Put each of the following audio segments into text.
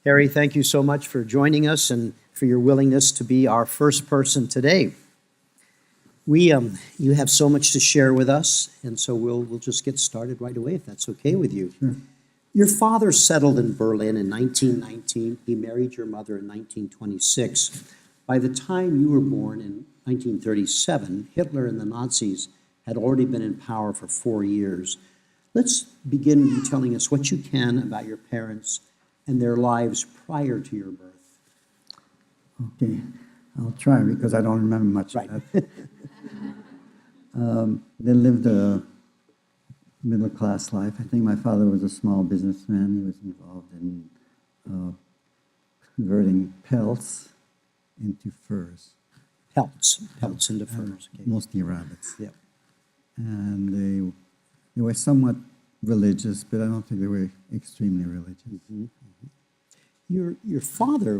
Harry, thank you so much for joining us and for your willingness to be our first person today. You have so much to share with us, and so we'll just get started right away, if that's okay with you. Sure. Your father settled in Berlin in 1919. He married your mother in 1926. By the time you were born in 1937, Hitler and the Nazis had already been in power for 4 years. Let's begin with you telling us what you can about your parents and their lives prior to your birth. Okay, I'll try because I don't remember much Right. of that. They lived a middle-class life. I think my father was a small businessman. He was involved in converting pelts into furs. Pelts into furs. Okay. Mostly rabbits. Yep. And they were somewhat religious, but I don't think they were extremely religious. Mm-hmm. Your father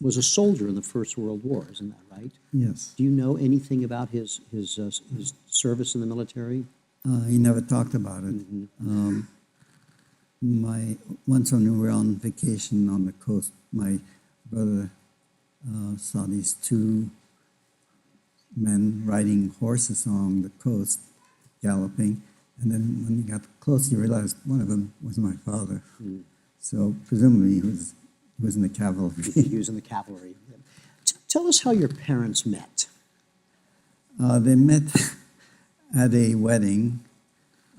was a soldier in the First World War, isn't that right? Yes. Do you know anything about his service in the military? He never talked about it. Mm-hmm. Once when we were on vacation on the coast, my brother saw these two men riding horses along the coast, galloping, and then when he got close, he realized one of them was my father. Mm. So presumably he was in the cavalry. He was in the cavalry. Tell us how your parents met. They met at a wedding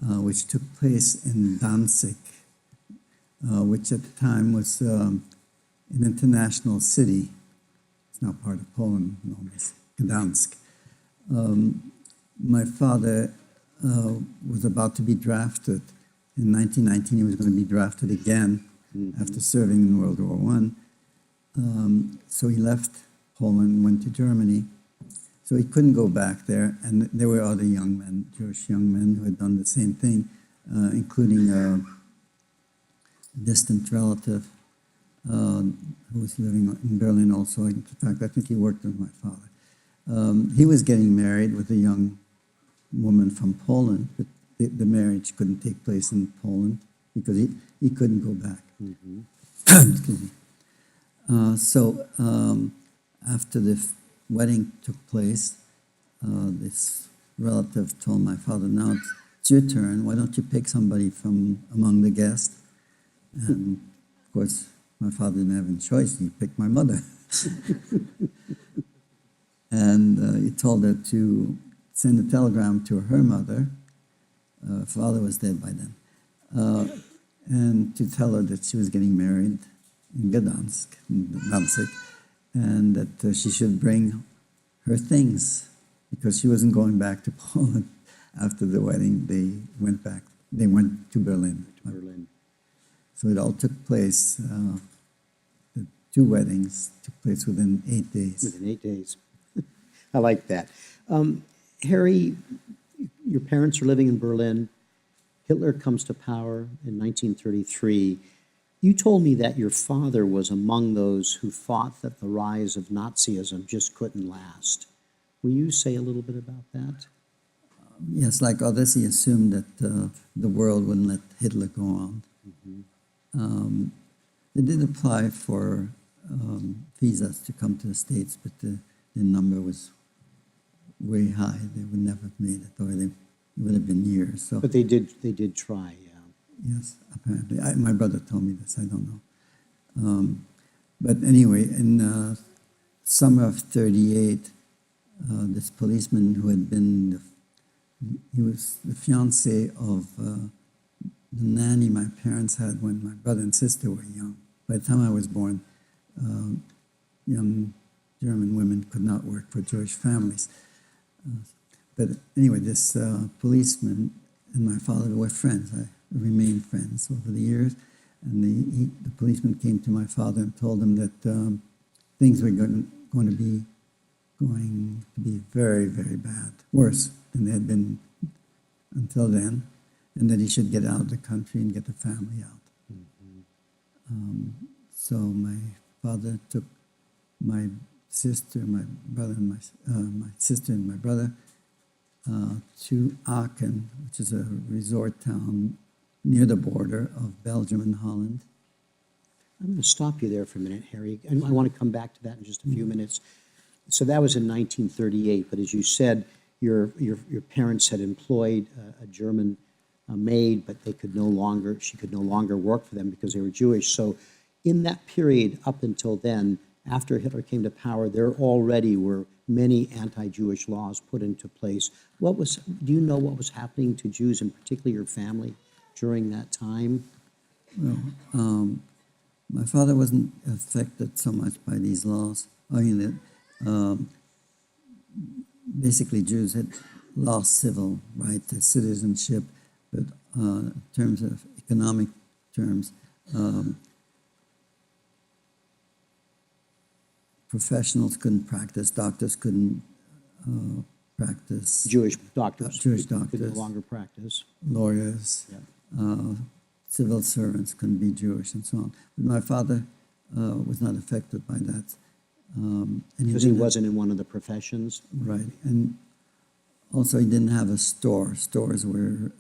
which took place in Danzig, which at the time was an international city. It's now part of Poland, known as Gdansk. My father was about to be drafted. In 1919, he was going to be drafted again after serving in World War I. So he left Poland and went to Germany. So he couldn't go back there, and there were other young men, Jewish young men, who had done the same thing, including a distant relative who was living in Berlin also. In fact, I think he worked with my father. He was getting married with a young woman from Poland, but the marriage couldn't take place in Poland because he couldn't go back. Mm-hmm. Excuse me. So after the wedding took place, this relative told my father, "Now it's your turn. Why don't you pick somebody from among the guests?" And of course, my father didn't have any choice. He picked my mother. And he told her to send a telegram to her mother. Father was dead by then. And to tell her that she was getting married in Danzig, and that she should bring her things because she wasn't going back to Poland after the wedding. They went back. They went to Berlin. So it all took place. The two weddings took place within 8 days. Within 8 days. I like that. Harry, your parents are living in Berlin. Hitler comes to power in 1933. You told me that your father was among those who thought that the rise of Nazism just couldn't last. Will you say a little bit about that? Yes, like others, he assumed that the world wouldn't let Hitler go on. Mm-hmm. They did apply for visas to come to the States, but the number was way high. They would never have made it, or it would have been years. So. But they did try, yeah. Yes, apparently. My brother told me this. I don't know. But anyway, in summer of '38, this policeman who had been, he was the fiancé of the nanny my parents had when my brother and sister were young. By the time I was born, young German women could not work for Jewish families. But anyway, this policeman and my father were friends. I remained friends over the years. And the policeman came to my father and told him that things were going to be very, very bad, worse than they had been until then, and that he should get out of the country and get the family out. Mm-hmm. So my father took my sister, my brother, and my sister and my brother to Aachen, which is a resort town near the border of Belgium and Holland. I'm going to stop you there for a minute, Harry, and I want to come back to that in just a few minutes. So that was in 1938, but as you said, your parents had employed a German maid, but she could no longer work for them because they were Jewish. So in that period up until then, after Hitler came to power, there already were many anti-Jewish laws put into place. Do you know what was happening to Jews, and particularly your family, during that time? Well, my father wasn't affected so much by these laws. I mean, basically Jews had lost civil right to citizenship, but in terms of economic terms, professionals couldn't practice, doctors couldn't practice. Jewish doctors. Jewish Could no doctors. longer practice. Lawyers, civil servants couldn't be Jewish, and so on. But my father was not affected by that. And Because he wasn't in one of the professions? Right. And also he didn't have a store. Stores were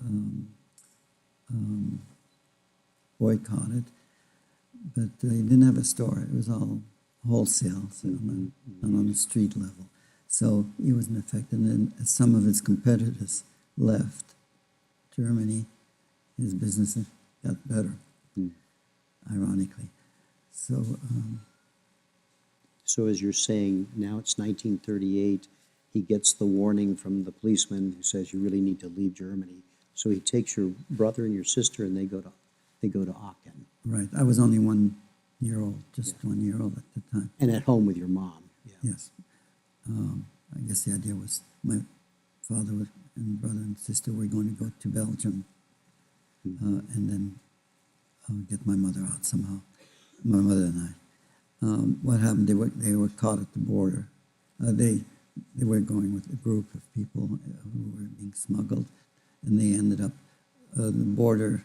boycotted. But he didn't have a store. It was all wholesale, so not on the street level. So he wasn't affected. And as some of his competitors left Germany, his business got better, ironically. So, so as you're saying, now it's 1938, he gets the warning from the policeman who says you really need to leave Germany. So he takes your brother and your sister, and they go to Aachen. right. I was only 1 year old, just 1 year old at the time. And at home with your mom. Yeah. Yes. I guess the idea was my father and brother and sister were going to go to Belgium and then get my mother out somehow, my mother and I. What happened, they were caught at the border. They were going with a group of people who were being smuggled, and they ended up, the border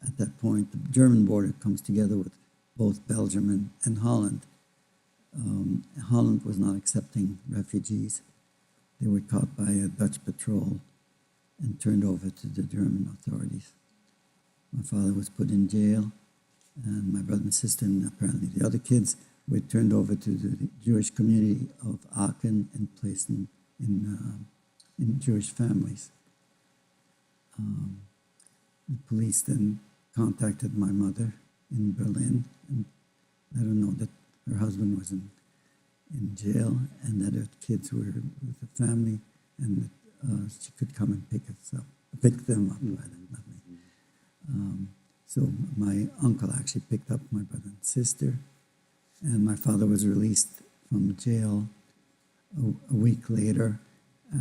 at that point, the German border comes together with both Belgium and Holland. Holland was not accepting refugees. They were caught by a Dutch patrol and turned over to the German authorities. My father was put in jail, and my brother and sister, and apparently the other kids, were turned over to the Jewish community of Aachen and placed in Jewish families. The police then contacted my mother in Berlin and let her know that her husband was in jail and that her kids were with the family and that she could come and pick them up, rather, not me. So my uncle actually picked up my brother and sister, and my father was released from jail a week later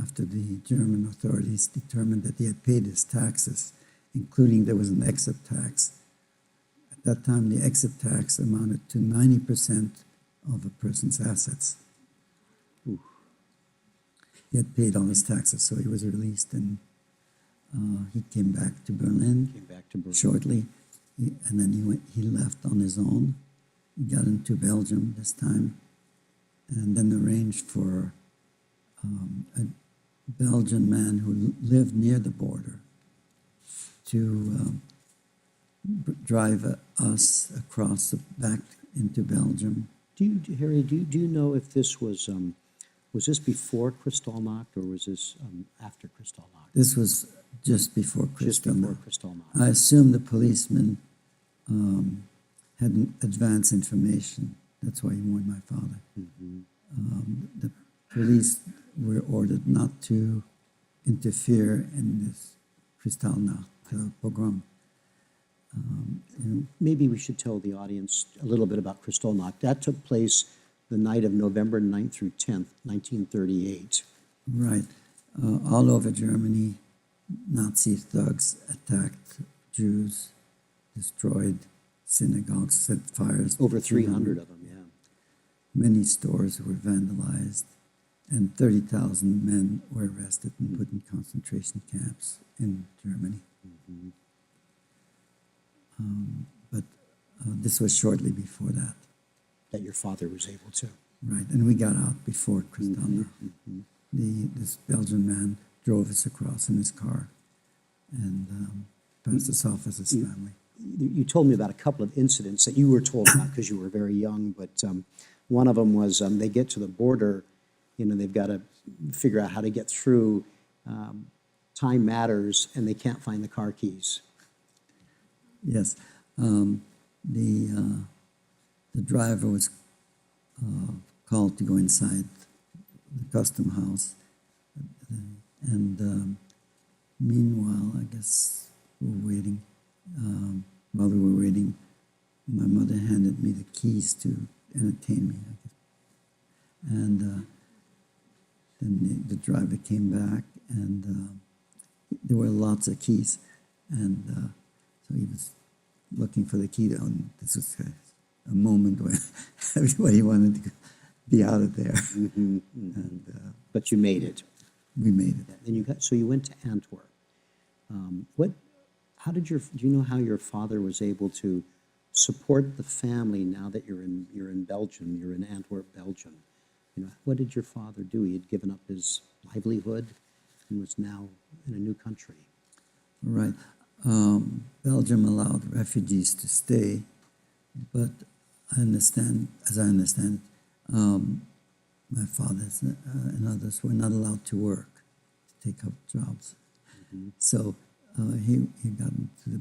after the German authorities determined that he had paid his taxes, including there was an exit tax. At that time, the exit tax amounted to 90% of a person's assets. Ooh. He had paid all his taxes, so he was released, and he came back to Berlin. Shortly, and then he left on his own. He got into Belgium this time, and then arranged for a Belgian man who lived near the border to drive us across back into Belgium. Harry, do you know if this was this before Kristallnacht, or was this after Kristallnacht? This was just before Kristallnacht. Just before Kristallnacht. I assume the policeman had advance information. That's why he warned my father. The police were ordered not to interfere in this Kristallnacht pogrom. Maybe we should tell the audience a little bit about Kristallnacht. That took place the night of November 9th through 10th, 1938. Right. All over Germany, Nazi thugs attacked Jews, destroyed synagogues, set fires. Over 300 of them, yeah. Many stores were vandalized, and 30,000 men were arrested and put in concentration camps in Germany. But this was shortly before that. That your father was able to. Right, and we got out before Kristallnacht. This Belgian man drove us across in his car and passed us off as his family. you told me about a couple of incidents that you were told about because you were very young, but one of them was they get to the border, they've got to figure out how to get through. Time matters, and they can't find the car keys. Yes. The driver was called to go inside the custom house. And meanwhile, I guess we were waiting. While we were waiting, my mother handed me the keys to entertain me. I guess. And then the driver came back, and there were lots of keys. And so he was looking for the key. This was a moment where everybody wanted to be out of there. Mm-hmm, mm-hmm. And, but you made it. We made it. And you went to Antwerp. Do you know how your father was able to support the family now that you're in Belgium, you're in Antwerp, Belgium? What did your father do? He had given up his livelihood and was now in a new country. Right. Belgium allowed refugees to stay, but as I understand, my father and others were not allowed to work, to take up jobs. Mm-hmm. So he got into the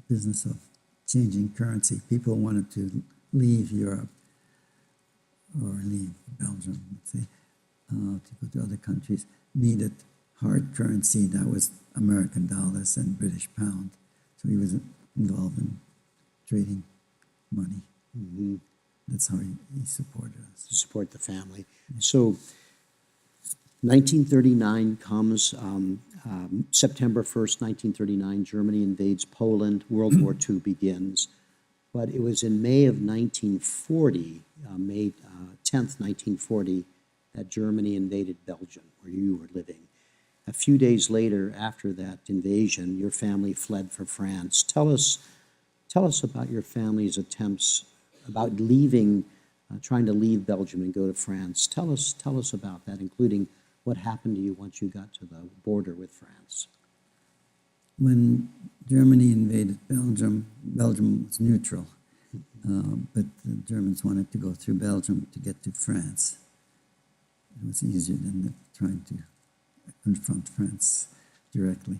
business of changing currency. People wanted to leave Europe or leave Belgium, let's say, to go to other countries, needed hard currency that was American dollars and British pound. So he was involved in trading money. Mm-hmm. That's how he supported us. To support the family. Yeah. So 1939 comes, September 1st, 1939, Germany invades Poland, World War II begins. But it was in May of 1940, May 10th, 1940, that Germany invaded Belgium, where you were living. A few days later, after that invasion, your family fled for France. Tell us about your family's attempts about leaving, trying to leave Belgium and go to France. Tell us about that, including what happened to you once you got to the border with France. When Germany invaded Belgium, Belgium was neutral, but the Germans wanted to go through Belgium to get to France. It was easier than trying to confront France directly.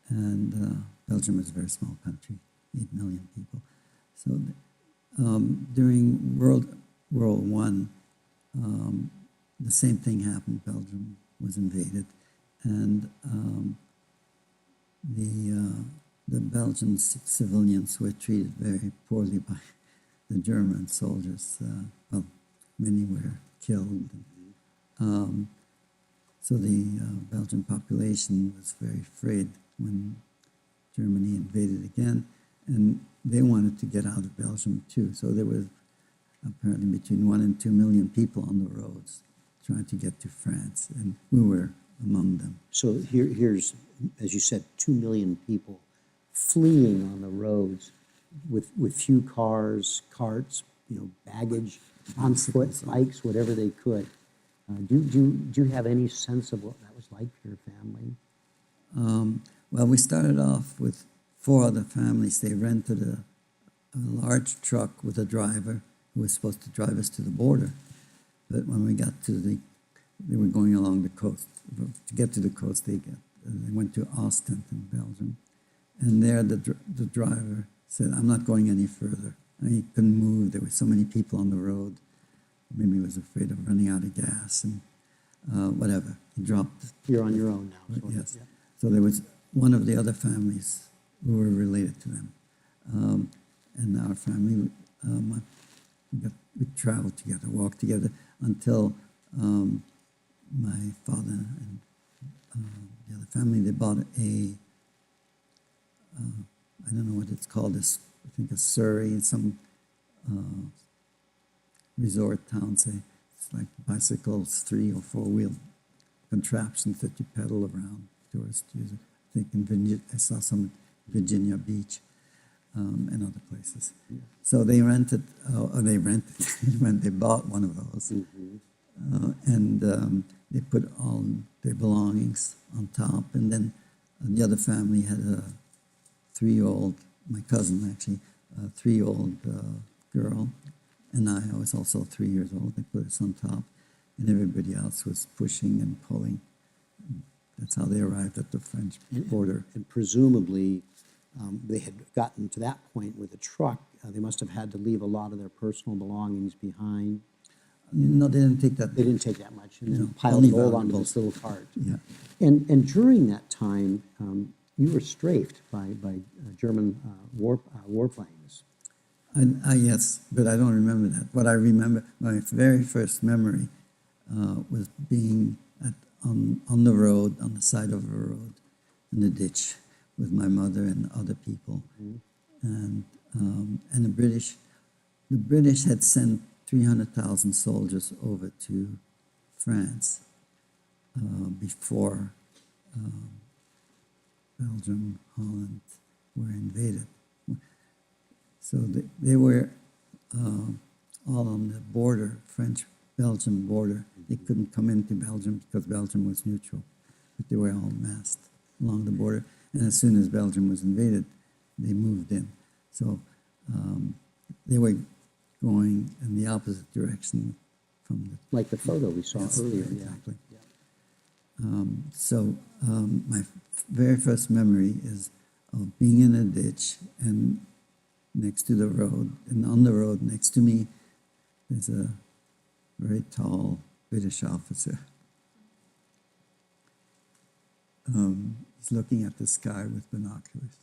And Belgium is a very small country, 8 million people. So during World War I, the same thing happened. Belgium was invaded, and the Belgian civilians were treated very poorly by the German soldiers. Well, many were killed. So the Belgian population was very afraid when Germany invaded again, and they wanted to get out of Belgium too. So there were apparently between 1 and 2 million people on the roads trying to get to France, and we were among them. So here's, as you said, 2 million people fleeing on the roads with few cars, carts, baggage, on foot, bikes, whatever they could. Do you have any sense of what that was like for your family? Well, we started off with 4 other families. They rented a large truck with a driver who was supposed to drive us to the border. But when we got to they were going along the coast. To get to the coast, they went to Ostend in Belgium. And there the driver said, "I'm not going any further." And he couldn't move. There were so many people on the road. Maybe he was afraid of running out of gas and whatever. He dropped. You're on your own now. So yes. Yeah. So there was one of the other families who were related to them. And our family, we traveled together, walked together until my father and the other family, they bought I don't know what it's called, I think a Surrey in some resort town, say. It's like bicycles, 3 or 4 wheel contraptions that you pedal around. Tourists use it. I think in Virginia, I saw some in Virginia Beach and other places. Yeah. So they rented, when they bought one of those. Mm-hmm. And they put all their belongings on top. And then the other family had a 3-year-old my cousin actually, a 3-year-old girl, and I was also 3 years old. They put us on top, and everybody else was pushing and pulling. That's how they arrived at the French border. And presumably, they had gotten to that point with a truck. They must have had to leave a lot of their personal belongings behind. No, they didn't take that. They didn't take that much, and then No, piled it only all onto valuables. this little cart. Yeah. And during that time, you were strafed by German warplanes. Yes, but I don't remember that. What I remember, my very first memory was being on the road, on the side of a road, in the ditch, with my mother and other people, and the British had sent 300,000 soldiers over to France before Belgium, Holland were invaded. So they were all on the border, French-Belgium border. They couldn't come into Belgium because Belgium was neutral, but they were all massed along the border. And as soon as Belgium was invaded, they moved in. So they were going in the opposite direction from the... Like the photo we saw Yes, earlier. exactly. Yeah. So my very first memory is of being in a ditch and next to the road, and on the road next to me, there's a very tall British officer. He's looking at the sky with binoculars,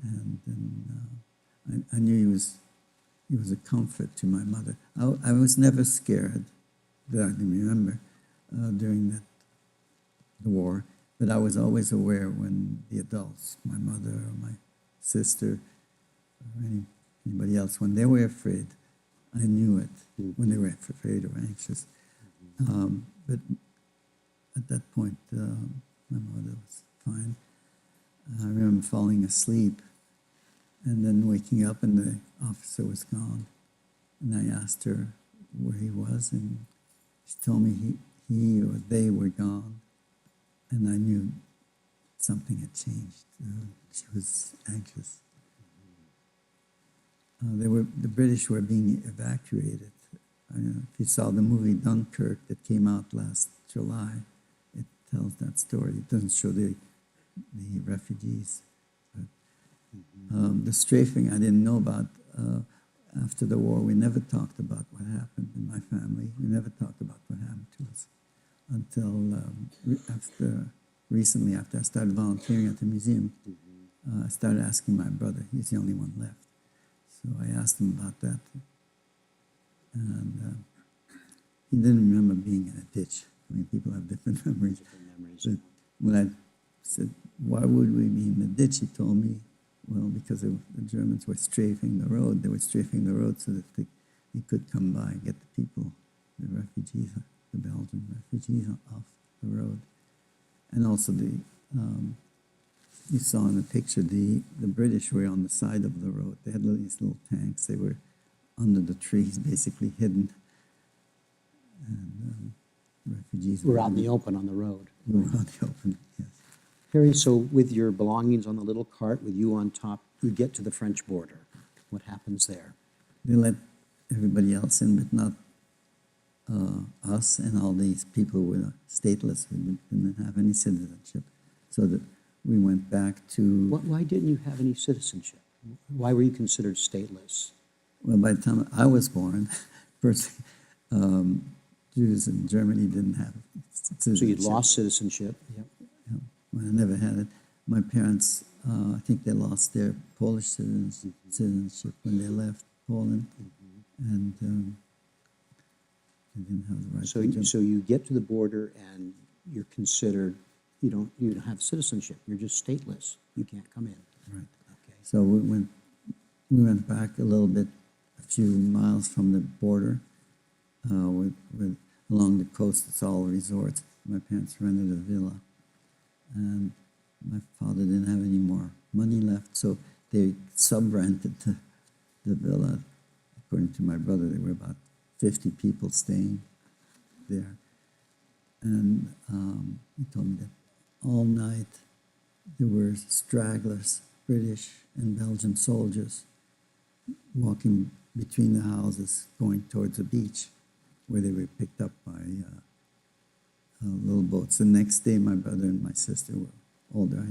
and then I knew he was a comfort to my mother. I was never scared that I can remember during the war, but I was always aware when the adults, my mother or my sister, or anybody else, when they were afraid, I knew it. When they were afraid or anxious, but at that point, my mother was fine. I remember falling asleep, and then waking up, and the officer was gone. And I asked her where he was, and she told me he or they were gone. And I knew something had changed. She was anxious. The British were being evacuated. I don't know if you saw the movie Dunkirk that came out last July. It tells that story. It doesn't show the refugees. But, the strafing I didn't know about. After the war, we never talked about what happened in my family. We never talked about what happened to us until recently, after I started volunteering at the museum. I started asking my brother. He's the only one left. So I asked him about that, and he didn't remember being in a ditch. I mean, people have different memories. But when I said, why would we be in the ditch, he told me, well, because the Germans were strafing the road. They were strafing the road so that they could come by and get the people, the refugees, the Belgian refugees off the road. And also you saw in the picture, the British were on the side of the road. They had these little tanks. They were under the trees, basically hidden. And refugees We're out in the open on the road. We were out in the open, yes. Harry, so with your belongings on the little cart with you on top, you get to the French border. What happens there? They let everybody else in, but not us and all these people who were stateless, who didn't have any citizenship. So that we went back to... Why didn't you have any citizenship? Why were you considered stateless? Well, by the time I was born, first, Jews in Germany didn't have citizenship. So you'd lost citizenship. Yep. Yeah, well, I never had it. My parents, I think they lost their Polish citizenship when they left Poland, and they didn't have the right to jump. So you get to the border and you're considered, you don't have citizenship. You're just stateless. You can't come in. Right. Okay. So we went back a little bit, a few miles from the border, along the coast. It's all resorts. My parents rented a villa, and my father didn't have any more money left, so they sub-rented the villa. According to my brother, there were about 50 people staying there, and he told me that all night there were stragglers, British and Belgian soldiers walking between the houses going towards the beach where they were picked up by little boats. The next day, my brother and my sister were older.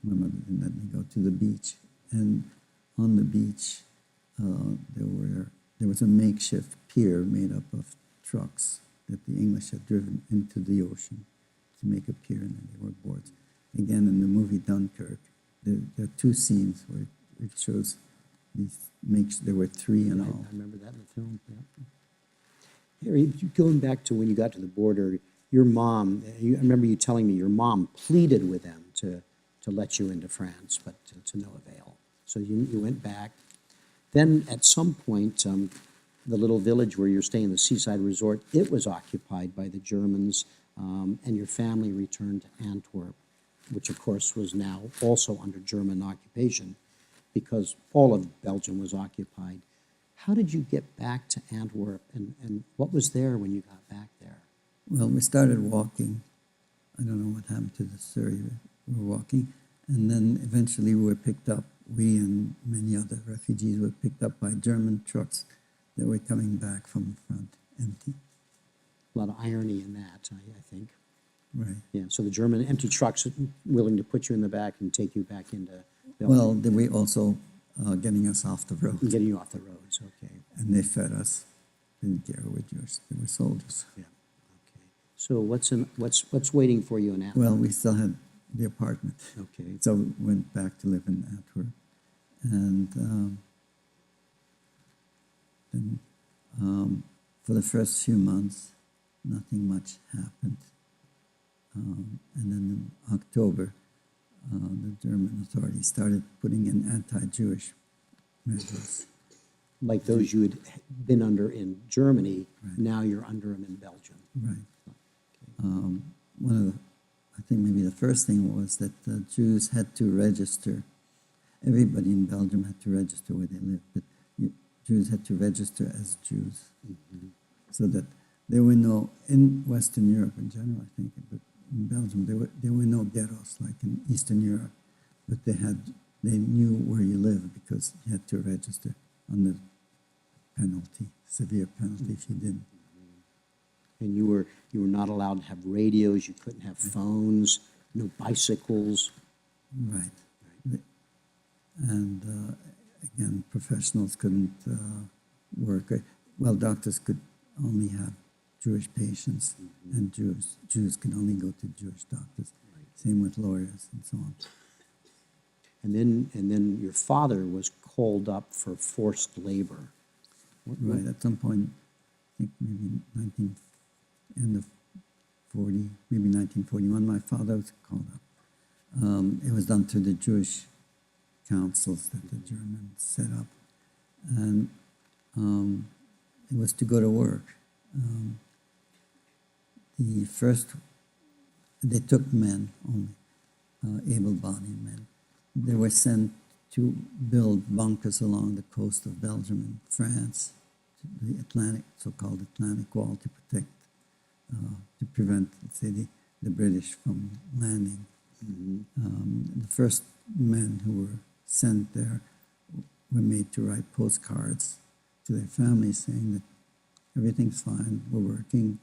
My mother didn't let me go to the beach. And on the beach, there was a makeshift pier made up of trucks that the English had driven into the ocean to make a pier, and then they were boards. Again, in the movie Dunkirk, there are two scenes where it shows these there were three in all. I remember that in the film. Yeah. Harry, going back to when you got to the border, your mom, I remember you telling me your mom pleaded with them to let you into France, but to no avail. So you went back. Then at some point, the little village where you're staying, the seaside resort, it was occupied by the Germans, and your family returned to Antwerp, which of course was now also under German occupation because all of Belgium was occupied. How did you get back to Antwerp, and what was there when you got back there? Well, we started walking. I don't know what happened to the Surrey. We were walking, and then eventually we were picked up. We and many other refugees were picked up by German trucks that were coming back from the front, empty. A lot of irony in that, I think. Right. Yeah, so the German empty trucks are willing to put you in the back and take you back into Belgium. Well, they were also getting us off the road. Getting you off the roads, okay. And they fed us. Didn't care what yours. They were soldiers. Yeah, okay. So what's waiting for you in Antwerp? Well, we still had the apartment. Okay. So we went back to live in Antwerp. And then for the first few months, nothing much happened. And then in October, the German authorities started putting in anti-Jewish measures. Like those you had been under in Germany, Right. now you're under them in Belgium. Right. One of the, I think maybe the first thing was that the Jews had to register. Everybody in Belgium had to register where they lived, but Jews had to register as Jews. Mm-hmm. So that there were no, in Western Europe in general, I think, but in Belgium, there were no ghettos like in Eastern Europe, but they knew where you lived because you had to register under penalty, severe penalty if you didn't. And you were not allowed to have radios, you couldn't have phones, no bicycles. Right. And again, professionals couldn't work. Well, doctors could only have Jewish patients, and Jews could only go to Jewish doctors. Right. Same with lawyers and so on. And then your father was called up for forced labor. Right. At some point, I think maybe end of 40, maybe 1941, my father was called up. It was done through the Jewish councils that the Germans set up, and it was to go to work. They took men only, able-bodied men. They were sent to build bunkers along the coast of Belgium and France, the Atlantic, so-called Atlantic Wall, to protect, to prevent, let's say, the British from landing. Mm-hmm. The first men who were sent there were made to write postcards to their families saying that everything's fine, we're working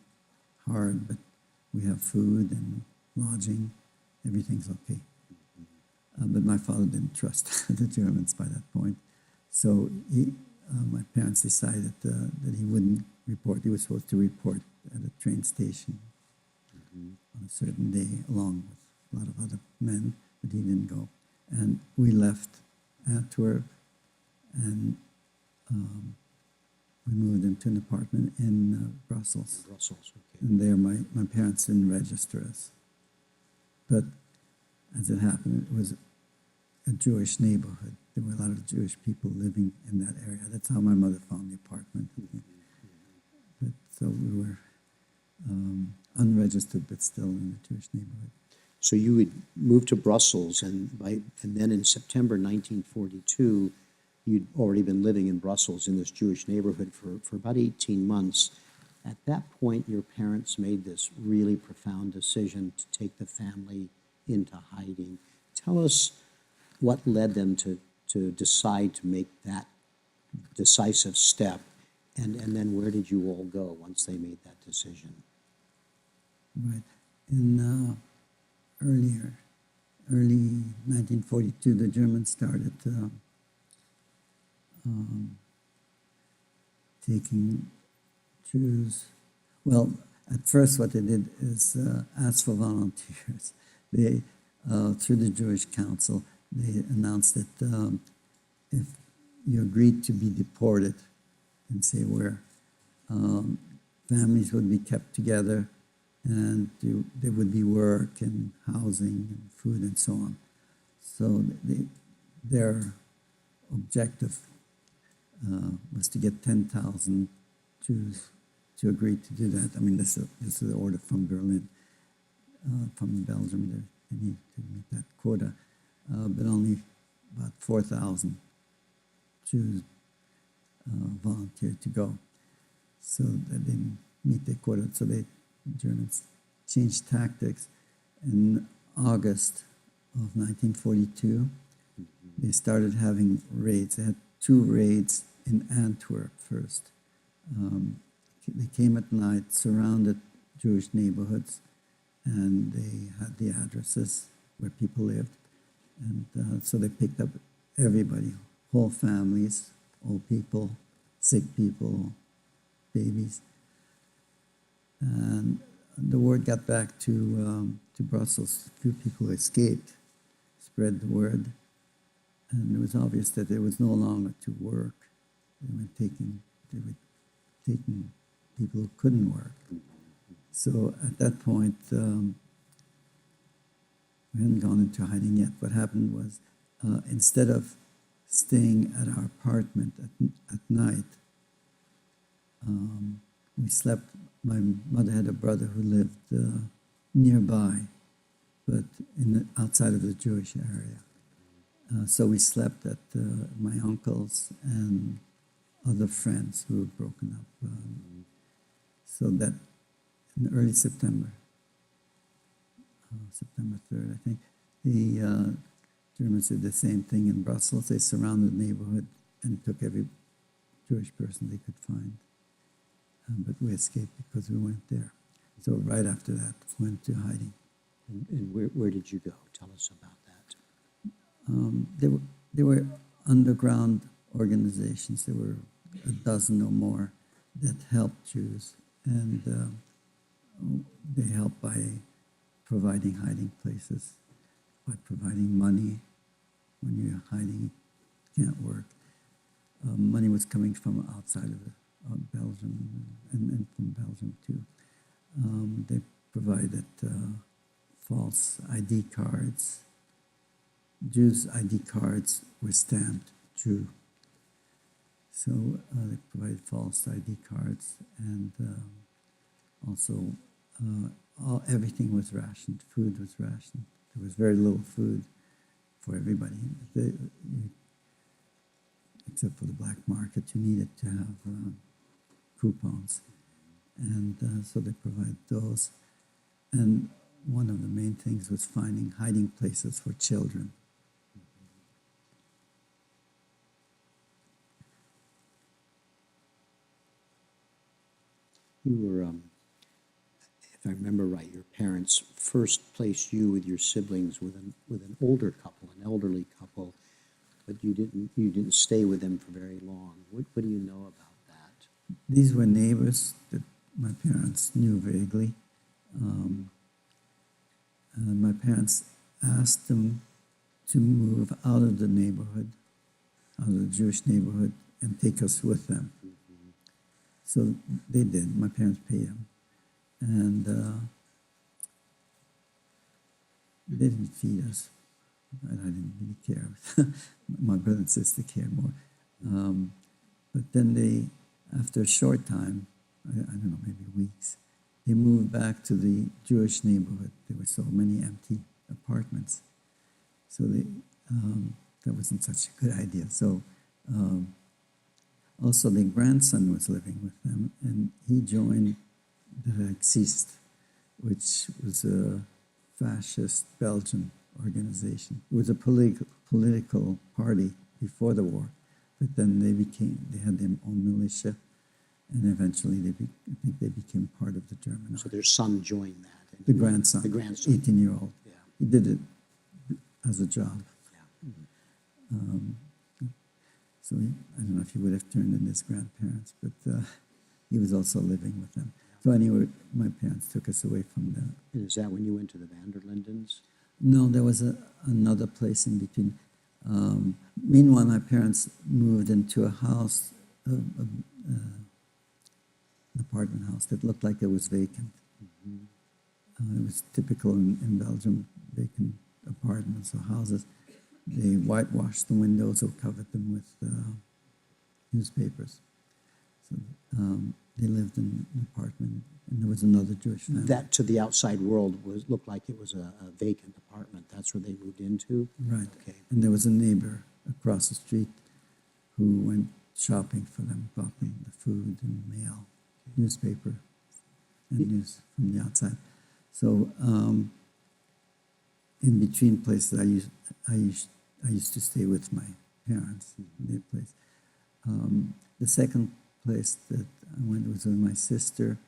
hard, but we have food and lodging, everything's okay. But my father didn't trust the Germans by that point. So my parents decided that he wouldn't report. He was supposed to report at a train station on a certain day along with a lot of other men, but he didn't go. And we left Antwerp and we moved into an apartment in Brussels. Brussels, okay. And there my parents didn't register us. But as it happened, it was a Jewish neighborhood. There were a lot of Jewish people living in that area. That's how my mother found the apartment. Mm-hmm. But so we were unregistered, but still in the Jewish neighborhood. So you would move to Brussels, and then in September 1942, you'd already been living in Brussels in this Jewish neighborhood for about 18 months. At that point, your parents made this really profound decision to take the family into hiding. Tell us what led them to decide to make that decisive step? And then where did you all go once they made that decision? Right. In early 1942, the Germans started taking Jews. Well, at first, what they did is ask for volunteers. They, through the Jewish Council, they announced that if you agreed to be deported, and say where, families would be kept together, and there would be work and housing and food and so on. So their objective was to get 10,000 Jews to agree to do that. I mean, this is the order from Berlin, from Belgium. They need to meet that quota, but only about 4,000 Jews volunteered to go. So they didn't meet their quota. So the Germans changed tactics. In August of 1942, they started having raids. They had 2 raids in Antwerp first. They came at night, surrounded Jewish neighborhoods, and they had the addresses where people lived. And so they picked up everybody, whole families, old people, sick people, babies. And the word got back to Brussels. A few people escaped, spread the word, and it was obvious that there was no longer to work. They were taking people who couldn't work. So at that point, we hadn't gone into hiding yet. What happened was, instead of staying at our apartment at night, we slept. My mother had a brother who lived nearby, but outside of the Jewish area. So we slept at my uncle's and other friends who had broken up. So that in early September, September 3rd, I think, the Germans did the same thing in Brussels. They surrounded the neighborhood and took every Jewish person they could find. But we escaped because we went there. So right after that, we went to hiding. And where did you go? Tell us about that. There were underground organizations. There were a dozen or more that helped Jews. And they helped by providing hiding places, by providing money. When you're hiding, you can't work. Money was coming from outside of Belgium and from Belgium too. They provided false ID cards. Jews' ID cards were stamped Jew. So they provided false ID cards, and also everything was rationed. Food was rationed. There was very little food for everybody. Except for the black market, you needed to have coupons. And so they provided those. And one of the main things was finding hiding places for children. You were, if I remember right, your parents first placed you with your siblings with an older couple, an elderly couple, but you didn't stay with them for very long. What do you know about that? These were neighbors that my parents knew vaguely. My parents asked them to move out of the neighborhood, out of the Jewish neighborhood, and take us with them. Mm-hmm. So they did. My parents paid them. And they didn't feed us. And I didn't really care. My brother and sister cared more. But then they, after a short time, I don't know, maybe weeks, they moved back to the Jewish neighborhood. There were so many empty apartments. So that wasn't such a good idea. So also their grandson was living with them, and he joined the Exist, which was a fascist Belgian organization. It was a political party before the war, but then they had their own militia, and eventually I think they became part of the German So army. their son joined that. The grandson, The grandson. 18-year-old. Yeah. He did it as a job. Yeah. So I don't know if he would have turned in his grandparents, but he was also living with them. So anyway, my parents took us away from there. And is that when you went to the Van der Lindens? No, there was another place in between. Meanwhile, my parents moved into a house, an apartment house that looked like it was vacant. It was typical in Belgium, vacant apartments or houses. They whitewashed the windows or covered them with newspapers. So they lived in an apartment, and there was another Jewish family. That to the outside world looked like it was a vacant apartment. That's where they moved into? Right. Okay. And there was a neighbor across the street who went shopping for them, bought them the food and mail, newspaper, and news from the outside. So in between places, I used to stay with my parents in their place. The second place that I went was with my sister.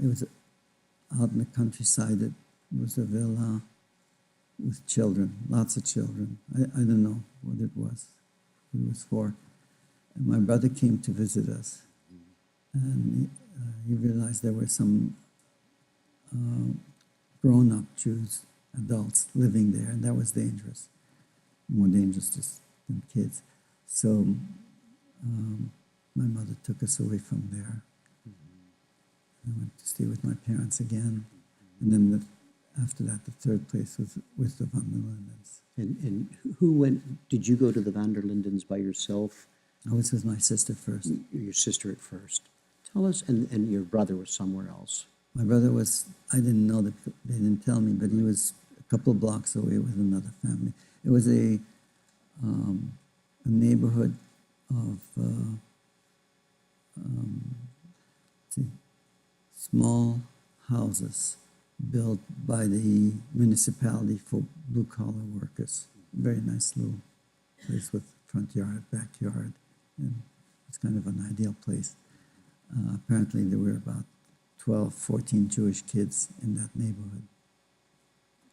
It was out in the countryside. It was a villa with children, lots of children. I don't know what it was, who it was for. And my brother came to visit us, and he realized there were some grown-up Jews, adults, living there, and that was dangerous, more dangerous than kids. So my mother took us away from there. I went to stay with my parents again, and then after that, the third place was with the Van der Lindens. And who went? Did you go to the Van der Lindens by yourself? I was with my sister first. Your sister at first. Tell us, and your brother was somewhere else. My brother was, I didn't know, that they didn't tell me, but he was a couple of blocks away with another family. It was a neighborhood of small houses built by the municipality for blue-collar workers. Very nice little place with front yard, backyard, and it's kind of an ideal place. Apparently there were about 12, 14 Jewish kids in that neighborhood,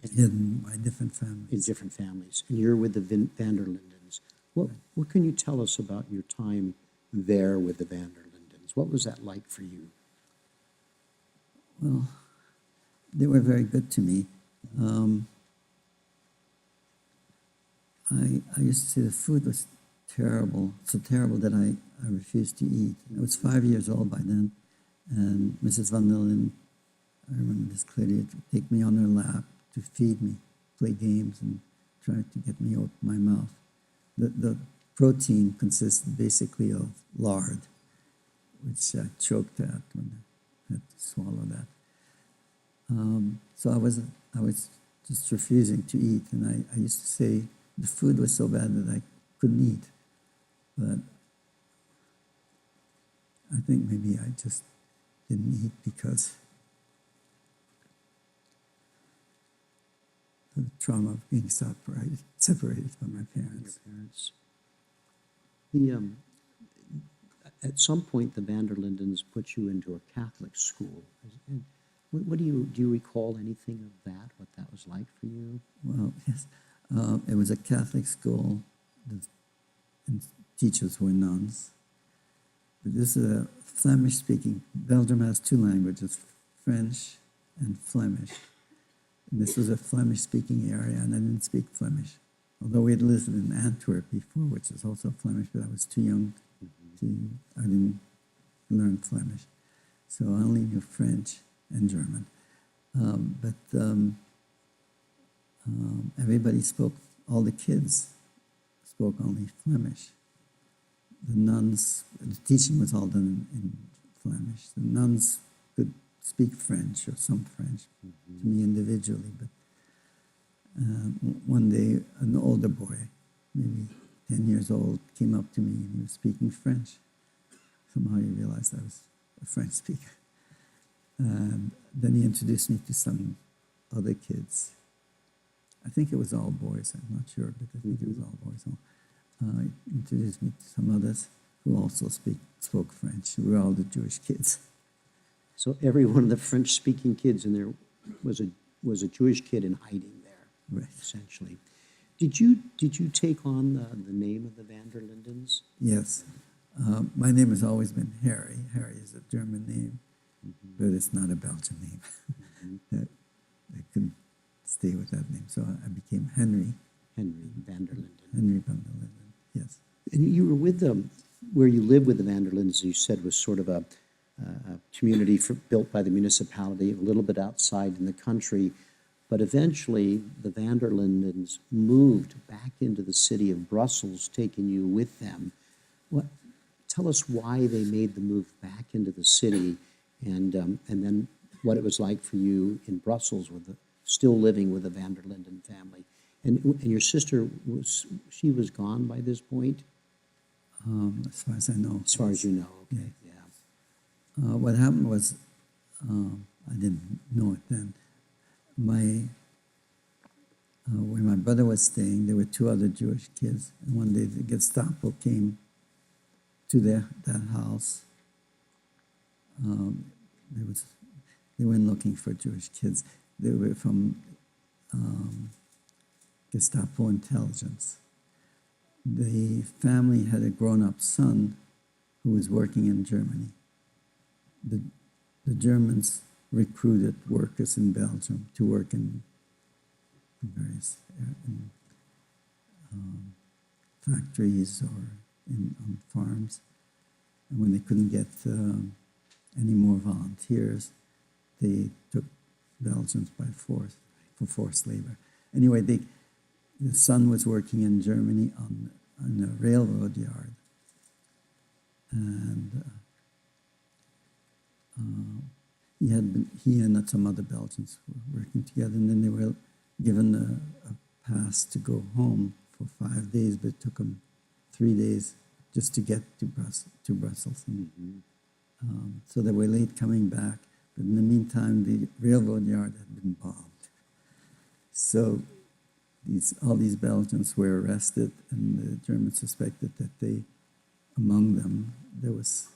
hidden by different families. In different families. And you're with the Van der Lindens. What can you tell us about your time there with the Van der Lindens? What was that like for you? Well, they were very good to me. I used to say the food was terrible, so terrible that I refused to eat. I was 5 years old by then, and Mrs. Van der Linden, I remember this clearly, would take me on her lap to feed me, play games, and try to get me open my mouth. The protein consisted basically of lard, which I choked at when I had to swallow that. So I was just refusing to eat, and I used to say the food was so bad that I couldn't eat. But I think maybe I just didn't eat because of the trauma of being separated from my parents. Your parents. At some point, the Van der Lindens put you into a Catholic school. And what do you recall anything of that? What that was like for you? Well, yes, it was a Catholic school, and teachers were nuns. But this is a Flemish-speaking. Belgium has two languages, French and Flemish. And this was a Flemish-speaking area, and I didn't speak Flemish. Although we had lived in Antwerp before, which is also Flemish, but I was too young I didn't learn Flemish. So I only knew French and German. Everybody spoke, all the kids spoke only Flemish. The nuns, the teaching was all done in Flemish. The nuns could speak French or some French to me individually, but one day an older boy, maybe 10 years old, came up to me and he was speaking French. Somehow he realized I was a French speaker. And then he introduced me to some other kids. I think it was all boys. I'm not sure, but I think it was all boys. So, he introduced me to some others who also spoke French. We were all the Jewish kids. So every one of the French-speaking kids in there was a Jewish kid in hiding there, Right. essentially. Did you take on the name of the van der Lindens? Yes. My name has always been Harry. Harry is a German name, but it's not a Belgian name. I couldn't stay with that name, so I became Henry. Henry van der Linden. Henry van der Linden, yes. And you were with them, where you lived with the van der Lindens, you said, was sort of a community built by the municipality, a little bit outside in the country. But eventually, the van der Lindens moved back into the city of Brussels, taking you with them. Tell us why they made the move back into the city, and then what it was like for you in Brussels, still living with the van der Linden family. And your sister, was gone by this point? As far as I know. As far as you know, okay, yeah. What happened was, I didn't know it then. Where my brother was staying, there were two other Jewish kids, and one day the Gestapo came to that house. They weren't looking for Jewish kids. They were from Gestapo intelligence. The family had a grown-up son who was working in Germany. The Germans recruited workers in Belgium to work in various factories or on farms. And when they couldn't get any more volunteers, they took Belgians by force for forced labor. Anyway, the son was working in Germany on a railroad yard, and he and some other Belgians were working together, and then they were given a pass to go home for 5 days, but it took them 3 days just to get to Brussels. And, so they were late coming back, but in the meantime, the railroad yard had been bombed. So all these Belgians were arrested, and the Germans suspected that among them, there was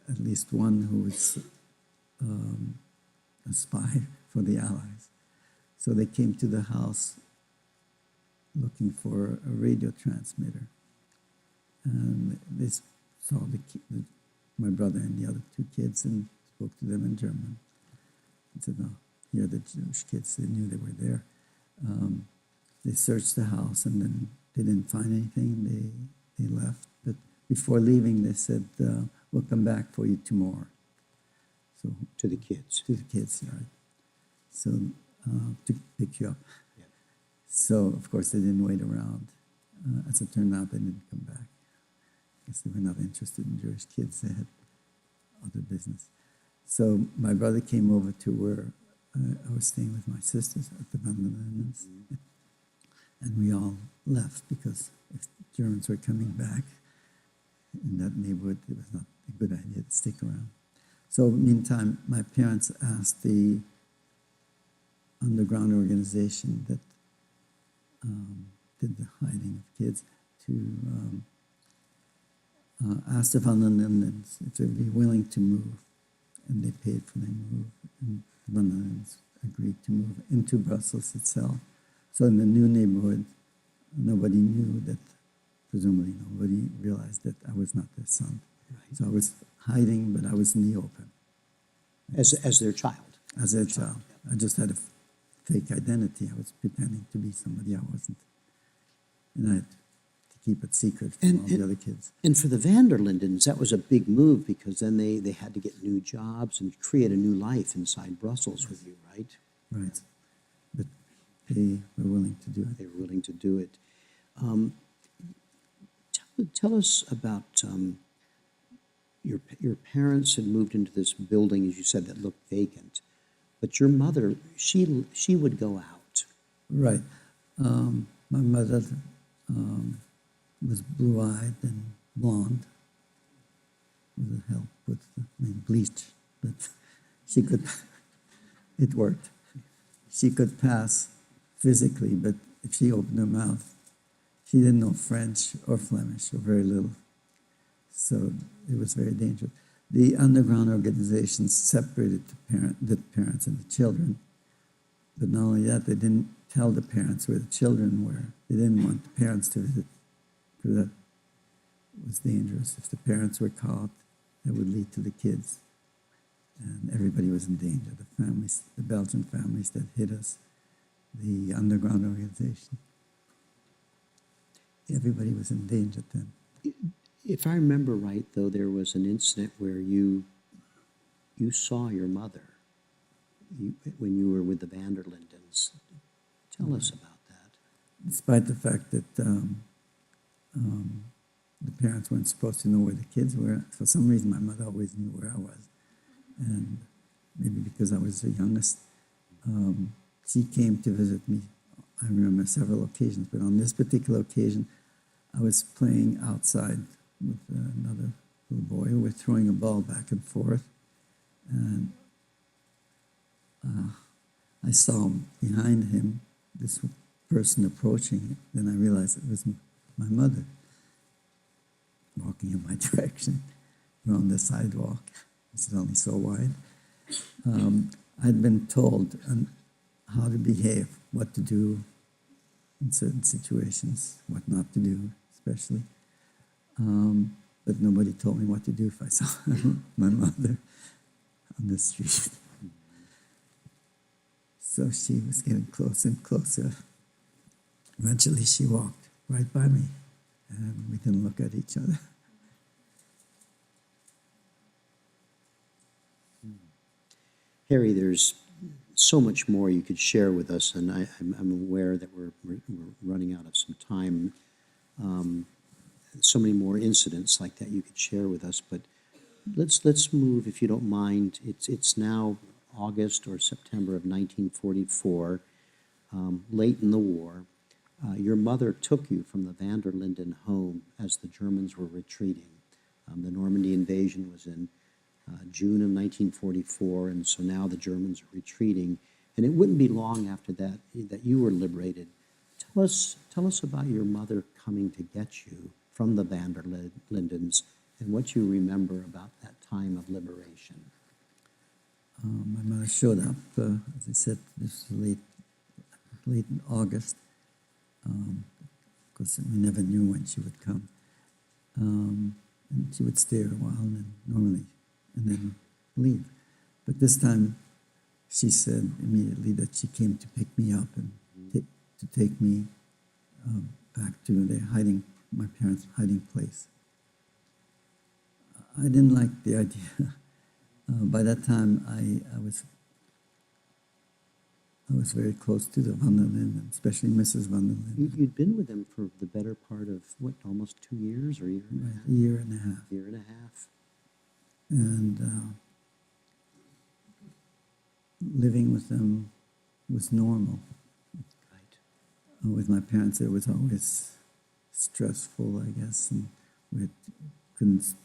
at least one who was a spy for the Allies. So they came to the house looking for a radio transmitter. And they saw my brother and the other two kids and spoke to them in German. And said, no, here are the Jewish kids. They knew they were there. They searched the house, and then they didn't find anything. They left. But before leaving, they said, we'll come back for you tomorrow. So To the kids. To the kids, right. So to pick you up. Yeah. So, of course, they didn't wait around. As it turned out, they didn't come back. I guess they were not interested in Jewish kids. They had other business. So my brother came over to where I was staying with my sisters at the Van der Lindens. And we all left because if Germans were coming back in that neighborhood, it was not a good idea to stick around. So meantime, my parents asked the underground organization that did the hiding of kids to ask the Van der Lindens if they'd be willing to move. And they paid for their move. And the Van der Lindens agreed to move into Brussels itself. So in the new neighborhood, nobody knew that, presumably nobody realized that I was not their son. Right. So I was hiding, but I was in the open. As their child. As their child. Yeah. I just had a fake identity. I was pretending to be somebody I wasn't. And I had to keep it secret from all the other kids. And for the van der Lindens, that was a big move because then they had to get new jobs and create a new life inside Brussels with you, right? Right. But they were willing to do it. They were willing to do it. Tell us about your parents had moved into this building, as you said, that looked vacant. But your mother, she would go out. Right. My mother was blue-eyed and blonde, with the help with bleach, but she could. It worked. She could pass physically, but if she opened her mouth, she didn't know French or Flemish or very little. So it was very dangerous. The underground organizations separated the parents and the children. But not only that, they didn't tell the parents where the children were. They didn't want the parents to visit, because that was dangerous. If the parents were caught, that would lead to the kids. And everybody was in danger. The families, the Belgian families that hit us, the underground organization. Everybody was in danger then. If I remember right, though, there was an incident where you saw your mother when you were with the van der Lindens. Tell us about that. Despite the fact that the parents weren't supposed to know where the kids were, for some reason my mother always knew where I was. And maybe because I was the youngest, she came to visit me. I remember several occasions, but on this particular occasion, I was playing outside with another little boy. We were throwing a ball back and forth, and I saw behind him this person approaching. Then I realized it was my mother walking in my direction. We're on the sidewalk. It's only so wide. I'd been told how to behave, what to do in certain situations, what not to do, especially. But nobody told me what to do if I saw my mother on the street. So she was getting closer and closer. Eventually she walked right by me, and we didn't look at each other. Harry, there's so much more you could share with us, and I'm aware that we're running out of some time. So many more incidents like that you could share with us, but let's move, if you don't mind. It's now August or September of 1944, late in the war. Your mother took you from the van der Linden home as the Germans were retreating. The Normandy invasion was in June of 1944, and so now the Germans are retreating. And it wouldn't be long after that that you were liberated. Tell us about your mother coming to get you from the van der Lindens and what you remember about that time of liberation. My mother showed up, as I said, this was late in August. Of course, we never knew when she would come. And she would stay a while and then leave. But this time, she said immediately that she came to pick me up and to take me back to my parents' hiding place. I didn't like the idea. By that time, I was very close to the van der Linden, especially Mrs. van der Linden. You'd been with them for the better part of, what, almost 2 years or a year and a half? A year and a half. Year and a half. And living with them was normal. Right. With my parents, it was always stressful, I guess, and we couldn't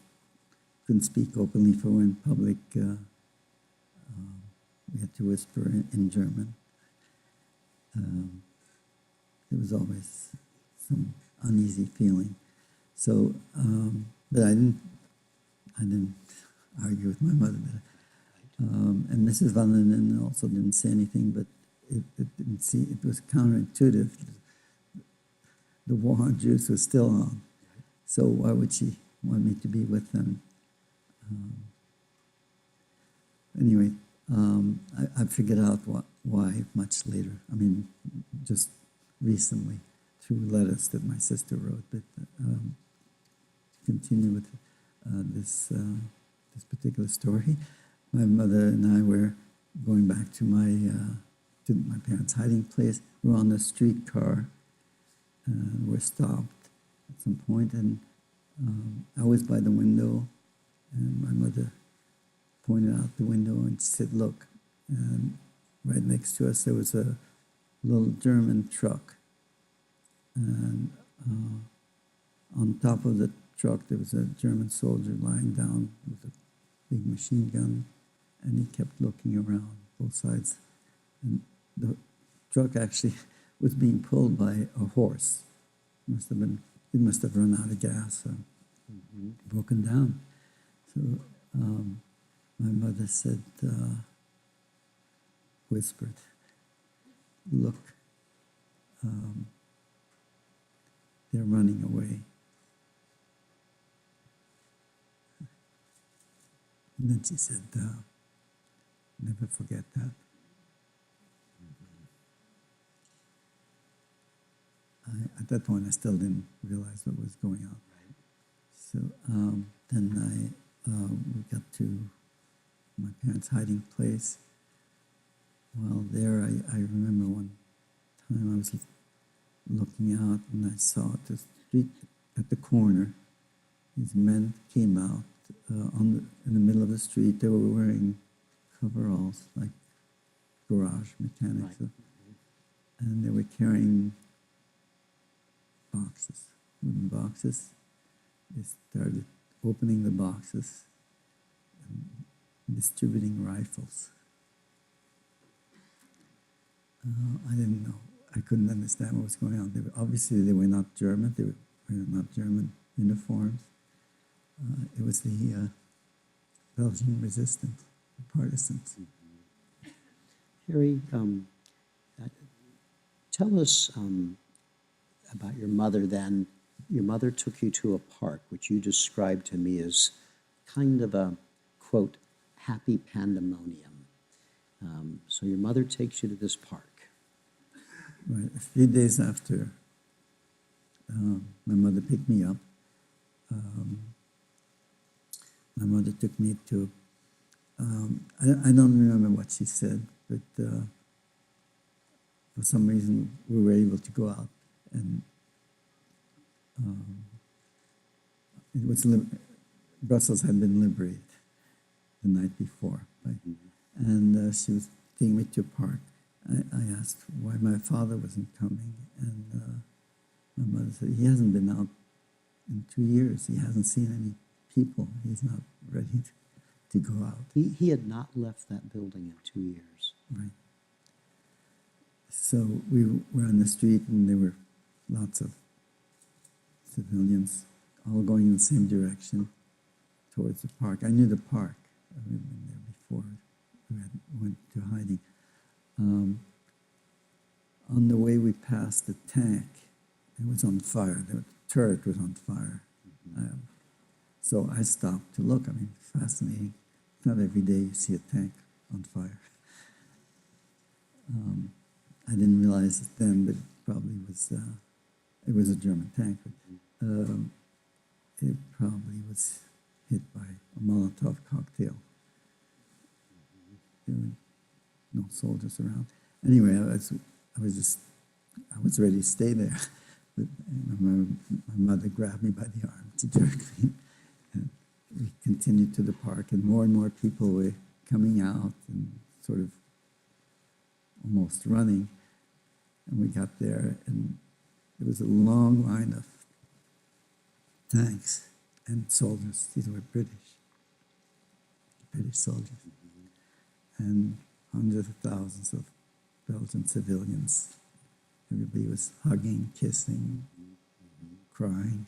speak openly for in public. We had to whisper in German. There was always some uneasy feeling. So, but I didn't argue with my mother. And Mrs. van der Linden also didn't say anything, but it was counterintuitive. The war on Jews was still on. So why would she want me to be with them? Anyway, I figured out why much later. I mean, just recently through letters that my sister wrote. But to continue with this particular story, my mother and I were going back to my parents' hiding place. We were on the streetcar. We're stopped at some point, and I was by the window, and my mother pointed out the window and she said, "Look." And right next to us there was a little German truck, and on top of the truck there was a German soldier lying down with a big machine gun, and he kept looking around both sides. And the truck actually was being pulled by a horse. It must have run out of gas or broken down. So my mother said, whispered, "Look, they're running away." And then she said, "Never forget that." At that point, I still didn't realize what was going on. Right. So then we got to my parents' hiding place. While there, I remember one time I was looking out and I saw at the street at the corner, these men came out in the middle of the street. They were wearing coveralls, like garage mechanics, Right. and they were carrying boxes, wooden boxes. They started opening the boxes and distributing rifles. I didn't know. I couldn't understand what was going on. Obviously, they were not German. They were not German uniforms. It was the Belgian resistance, the partisans. Harry, tell us about your mother then. Your mother took you to a park, which you described to me as kind of a, quote, happy pandemonium. So your mother takes you to this park. Right. A few days after my mother picked me up, my mother took me to, I don't remember what she said, but for some reason we were able to go out, and it was Brussels had been liberated the night before, right? And she was taking me to a park. I asked why my father wasn't coming, and my mother said, "He hasn't been out in 2 years. He hasn't seen any people. He's not ready to go out." He had not left that building in 2 years. Right. So we were on the street, and there were lots of civilians all going in the same direction towards the park. I knew the park. I had been there before we went to hiding. On the way, we passed the tank. It was on fire. The turret was on fire. So I stopped to look. I mean, fascinating. Not every day you see a tank on fire. I didn't realize it then, but it probably was. It was a German tank. But, it probably was hit by a Molotov cocktail. There were no soldiers around. Anyway, I was ready to stay there. But my mother grabbed me by the arm to jerk me. And we continued to the park, and more people were coming out and sort of almost running. And we got there, and there was a long line of tanks and soldiers. These were British soldiers. And hundreds of thousands of Belgian civilians. Everybody was hugging, kissing, crying.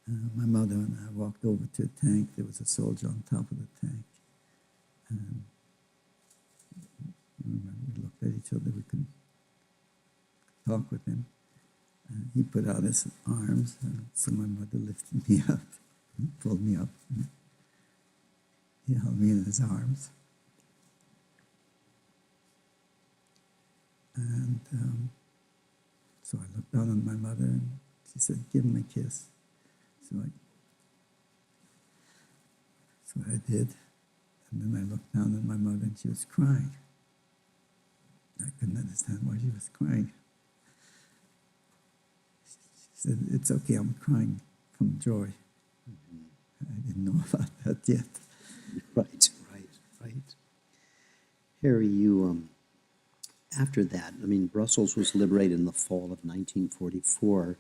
My mother and I walked over to a tank. There was a soldier on top of the tank. And we looked at each other. We couldn't talk with him. And he put out his arms, and so my mother lifted me up, pulled me up. He held me in his arms. And so I looked down on my mother, and she said, "Give him a kiss." So I did. And then I looked down at my mother, and she was crying. I couldn't understand why she was crying. She said, "It's okay, I'm crying from joy." I didn't know about that yet. Right. Harry, you, after that, I mean, Brussels was liberated in the fall of 1944,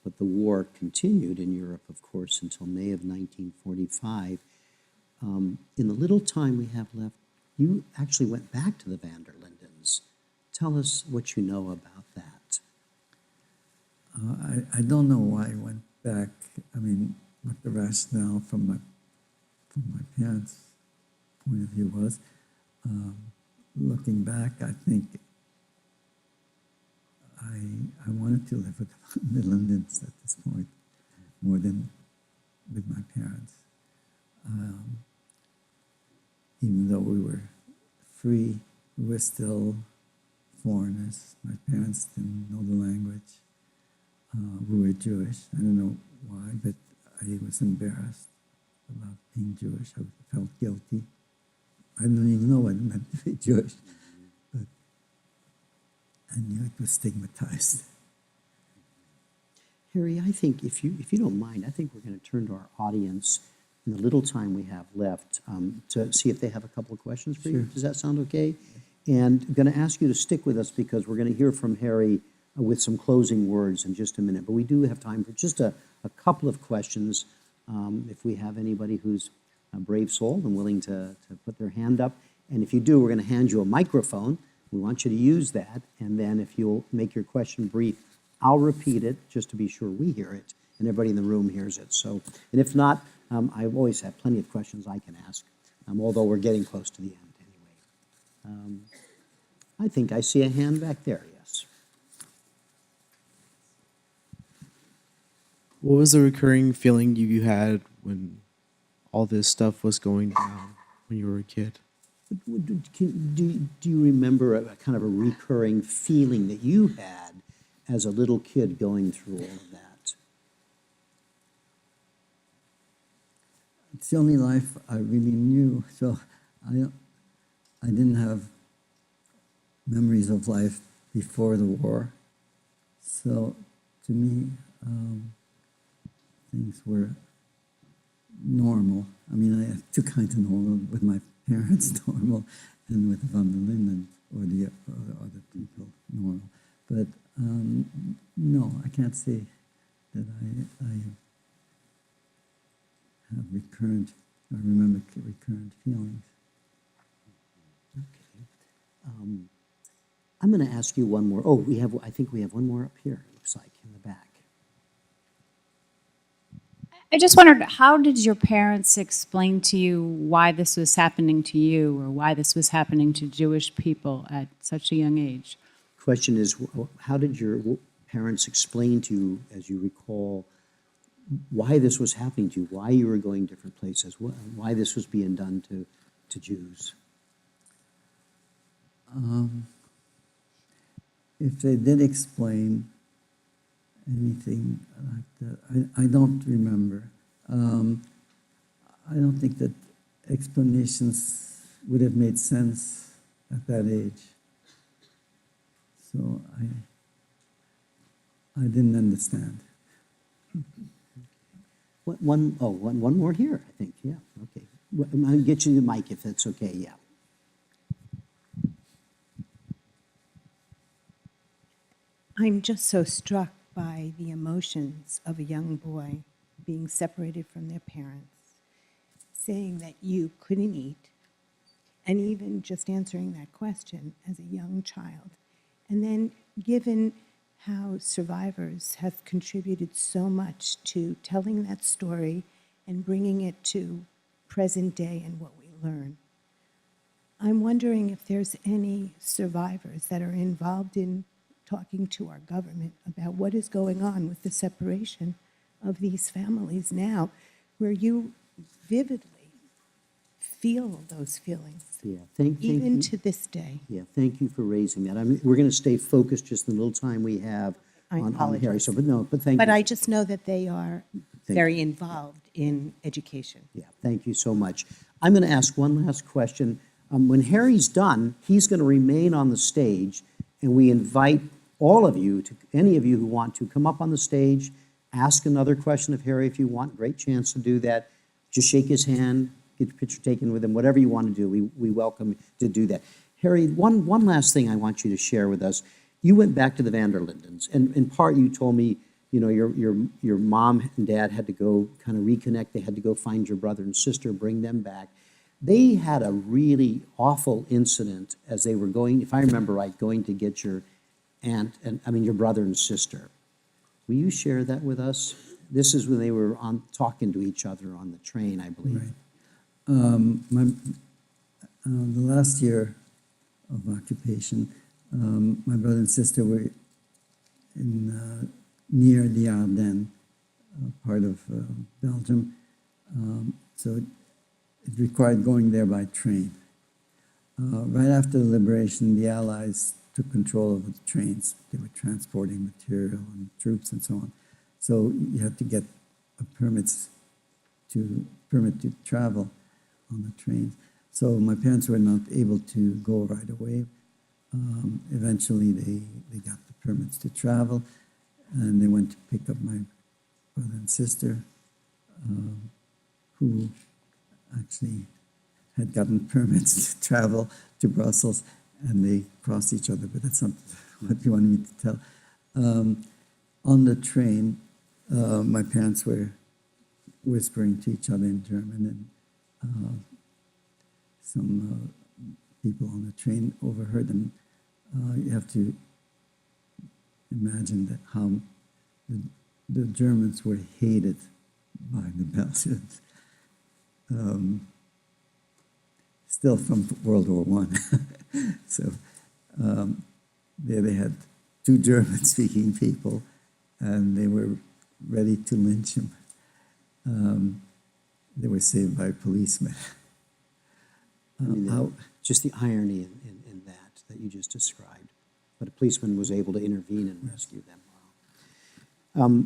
but the war continued in Europe, of course, until May of 1945. In the little time we have left, you actually went back to the van der Lindens Tell us what you know about that. I don't know why I went back. I mean, what the rationale from my parents' point of view was. Looking back, I think I wanted to live with the Lindens at this point more than with my parents. Even though we were free, we were still foreigners. My parents didn't know the language. We were Jewish. I don't know why, but I was embarrassed about being Jewish. I felt guilty. I don't even know what it meant to be Jewish, but I knew it was stigmatized. Harry, I think if you don't mind, I think we're going to turn to our audience in the little time we have left to see if they have a couple of questions for you. Sure. Does that sound okay? And I'm going to ask you to stick with us because we're going to hear from Harry with some closing words in just a minute. But we do have time for just a couple of questions. If we have anybody who's a brave soul and willing to put their hand up. And if you do, we're going to hand you a microphone. We want you to use that. And then if you'll make your question brief, I'll repeat it just to be sure we hear it and everybody in the room hears it. So, and if not, I always have plenty of questions I can ask, although we're getting close to the end anyway. I think I see a hand back there, yes. What was the recurring feeling you had when all this stuff was going down when you were a kid? Do you remember a kind of a recurring feeling that you had as a little kid going through all of that? It's the only life I really knew, so I didn't have memories of life before the war. So to me, things were normal. I mean, I have two kinds of normal, with my parents normal, and with Van der Linden or the other people normal. But no, I can't say that I have I remember recurrent feelings. Okay. I'm going to ask you one more. Oh, I think we have one more up here, it looks like, in the back. I just wondered, how did your parents explain to you why this was happening to you or why this was happening to Jewish people at such a young age? Question is, how did your parents explain to you, as you recall, why this was happening to you, why you were going different places, why this was being done to Jews? If they did explain anything like that, I don't remember. I don't think that explanations would have made sense at that age. So I didn't understand. One more here, I think, yeah, okay. I'll get you the mic if that's okay, yeah. I'm just so struck by the emotions of a young boy being separated from their parents, saying that you couldn't eat, and even just answering that question as a young child. And then given how survivors have contributed so much to telling that story and bringing it to present day and what we learn. I'm wondering if there's any survivors that are involved in talking to our government about what is going on with the separation of these families now, where you vividly feel those feelings, Yeah, thank even you. to this day. Yeah, thank you for raising that. I mean, we're going to stay focused just in the little time we have I on apologize. Harry. So, but thank But you. I just know that they are very involved in education. Yeah, thank you so much. I'm going to ask one last question. When Harry's done, he's going to remain on the stage, and we invite all of you, any of you who want to, come up on the stage, ask another question of Harry if you want. Great chance to do that. Just shake his hand, get your picture taken with him, whatever you want to do. We welcome you to do that. Harry, one last thing I want you to share with us. You went back to the Van der Lindens, and in part you told me, you know, your mom and dad had to go kind of reconnect. They had to go find your brother and sister, bring them back. They had a really awful incident as they were going, if I remember right, going to get your your brother and sister. Will you share that with us? This is when they were talking to each other on the train, I believe. Right. The last year of occupation, my brother and sister were in near the Ardennes, part of Belgium. So it required going there by train. Right after the liberation, the Allies took control of the trains. They were transporting material and troops and so on. So you had to get a permit to travel on the trains. So my parents were not able to go right away. Eventually, they got the permits to travel, and they went to pick up my brother and sister, who actually had gotten permits to travel to Brussels, and they crossed each other, but that's not what you wanted me to tell. On the train, my parents were whispering to each other in German, and some people on the train overheard them. You have to imagine that how the Germans were hated by the Belgians. Still from World War One. So there they had two German-speaking people, and they were ready to lynch them. They were saved by policemen. Just the irony in that you just described. But a policeman was able to intervene and rescue them. Wow.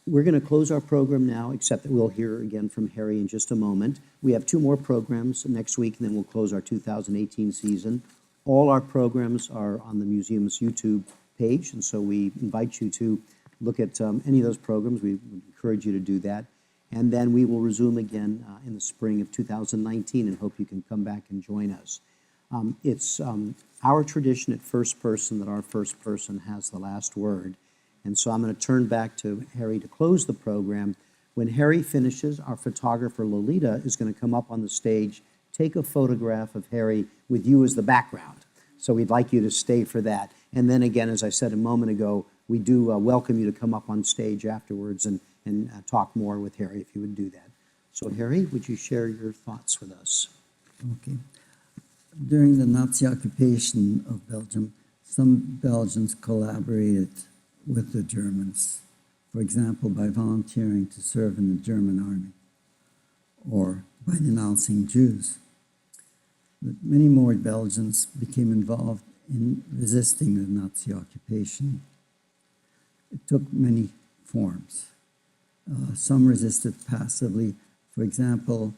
We're going to close our program now, except that we'll hear again from Harry in just a moment. We have two more programs next week, and then we'll close our 2018 season. All our programs are on the museum's YouTube page, and so we invite you to look at any of those programs. We would encourage you to do that. And then we will resume again in the spring of 2019 and hope you can come back and join us. It's our tradition at First Person that our first person has the last word. And so I'm going to turn back to Harry to close the program. When Harry finishes, our photographer Lolita is going to come up on the stage, take a photograph of Harry with you as the background. So we'd like you to stay for that. And then again, as I said a moment ago, we do welcome you to come up on stage afterwards and talk more with Harry if you would do that. So Harry, would you share your thoughts with us? Okay. During the Nazi occupation of Belgium, some Belgians collaborated with the Germans, for example, by volunteering to serve in the German army or by denouncing Jews. But many more Belgians became involved in resisting the Nazi occupation. It took many forms. Some resisted passively. For example,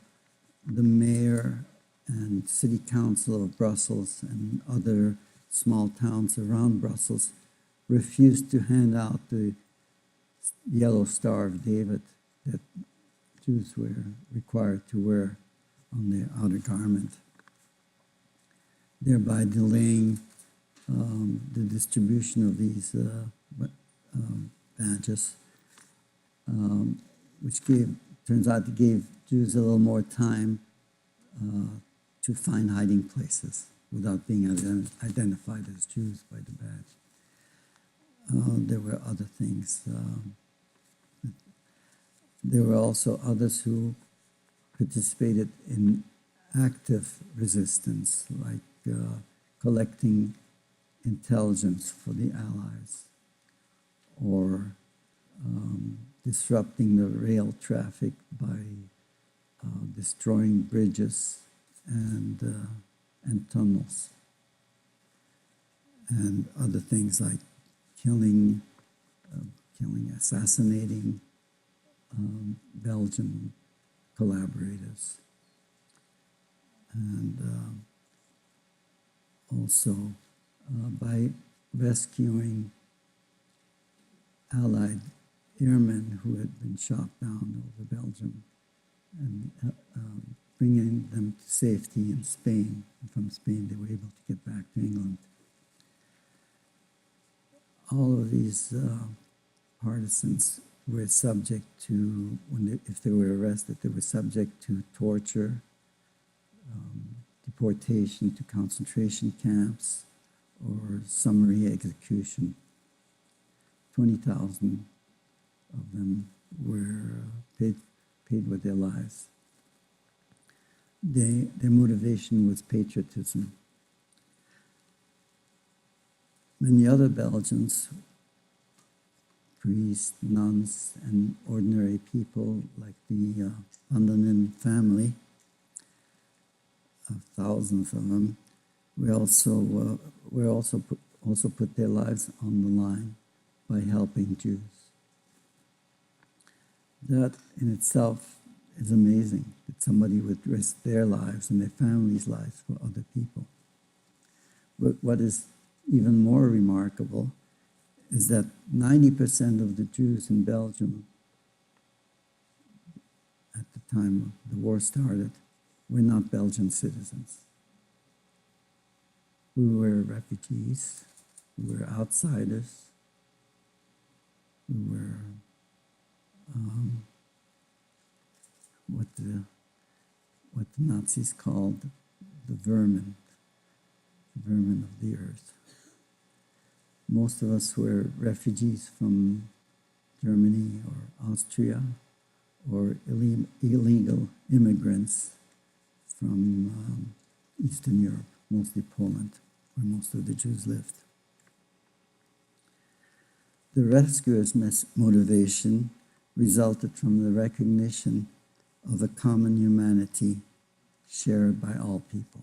the mayor and city council of Brussels and other small towns around Brussels refused to hand out the yellow Star of David that Jews were required to wear on their outer garment, thereby delaying the distribution of these badges, which turns out gave Jews a little more time to find hiding places without being identified as Jews by the badge. There were other things. There were also others who participated in active resistance, like collecting intelligence for the Allies, or disrupting the rail traffic by destroying bridges and tunnels, and other things like assassinating Belgian collaborators, and also by rescuing Allied airmen who had been shot down over Belgium and bringing them to safety in Spain. And from Spain, they were able to get back to England. All of these partisans were subject to, if they were arrested, they were subject to torture, deportation to concentration camps or summary execution. 20,000 of them were paid with their lives. Their motivation was patriotism. Many other Belgians, priests, nuns, and ordinary people like the Vandanen family, thousands of them, also put their lives on the line by helping Jews. That in itself is amazing, that somebody would risk their lives and their families' lives for other people. But what is even more remarkable is that 90% of the Jews in Belgium at the time the war started were not Belgian citizens. We were refugees, we were outsiders, we were what the Nazis called the vermin of the earth. Most of us were refugees from Germany or Austria, or illegal immigrants from Eastern Europe, mostly Poland, where most of the Jews lived. The rescuers' motivation resulted from the recognition of a common humanity shared by all people.